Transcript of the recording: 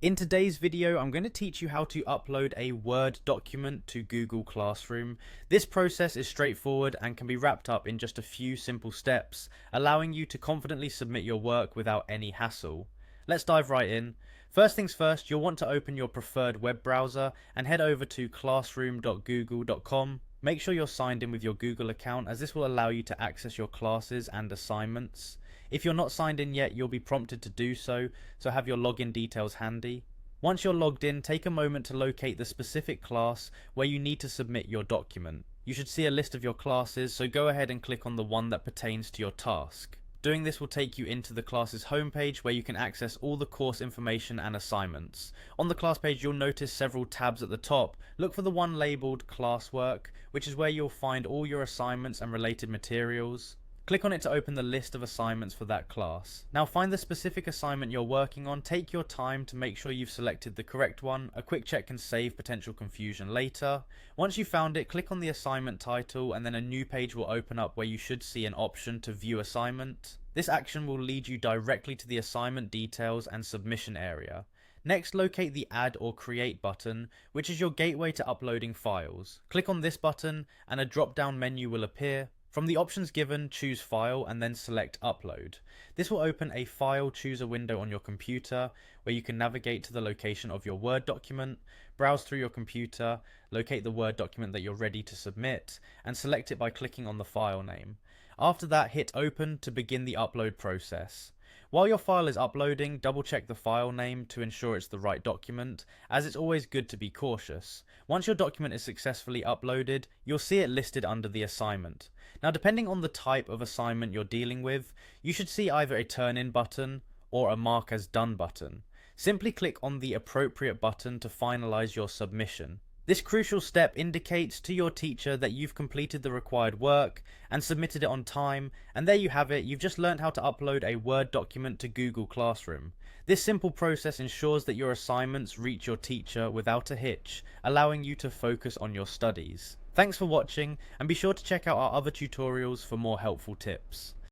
In today's video, I'm going to teach you how to upload a Word document to Google Classroom. This process is straightforward and can be wrapped up in just a few simple steps, allowing you to confidently submit your work without any hassle. Let's dive right in. First things first, you'll want to open your preferred web browser and head over to classroom.google.com. Make sure you're signed in with your Google account, as this will allow you to access your classes and assignments. If you're not signed in yet, you'll be prompted to do so, so have your login details handy. Once you're logged in, take a moment to locate the specific class where you need to submit your document. You should see a list of your classes, so go ahead and click on the one that pertains to your task. Doing this will take you into the class's homepage, where you can access all the course information and assignments. On the class page, you'll notice several tabs at the top. Look for the one labelled Classwork, which is where you'll find all your assignments and related materials. Click on it to open the list of assignments for that class. Now find the specific assignment you're working on, take your time to make sure you've selected the correct one. A quick check can save potential confusion later. Once you've found it, click on the assignment title and then a new page will open up where you should see an option to view assignment. This action will lead you directly to the assignment details and submission area. Next, locate the Add or Create button, which is your gateway to uploading files. Click on this button and a drop-down menu will appear. From the options given, choose File and then select Upload. This will open a File Chooser window on your computer, where you can navigate to the location of your Word document, browse through your computer, locate the Word document that you're ready to submit, and select it by clicking on the file name. After that, hit Open to begin the upload process. While your file is uploading, double check the file name to ensure it's the right document, as it's always good to be cautious. Once your document is successfully uploaded, you'll see it listed under the assignment. Now, depending on the type of assignment you're dealing with, you should see either a turn in button or a mark as done button. Simply click on the appropriate button to finalize your submission. This crucial step indicates to your teacher that you've completed the required work and submitted it on time, and there you have it. You've just learned how to upload a Word document to Google Classroom. This simple process ensures that your assignments reach your teacher without a hitch, allowing you to focus on your studies. Thanks for watching, and be sure to check out our other tutorials for more helpful tips.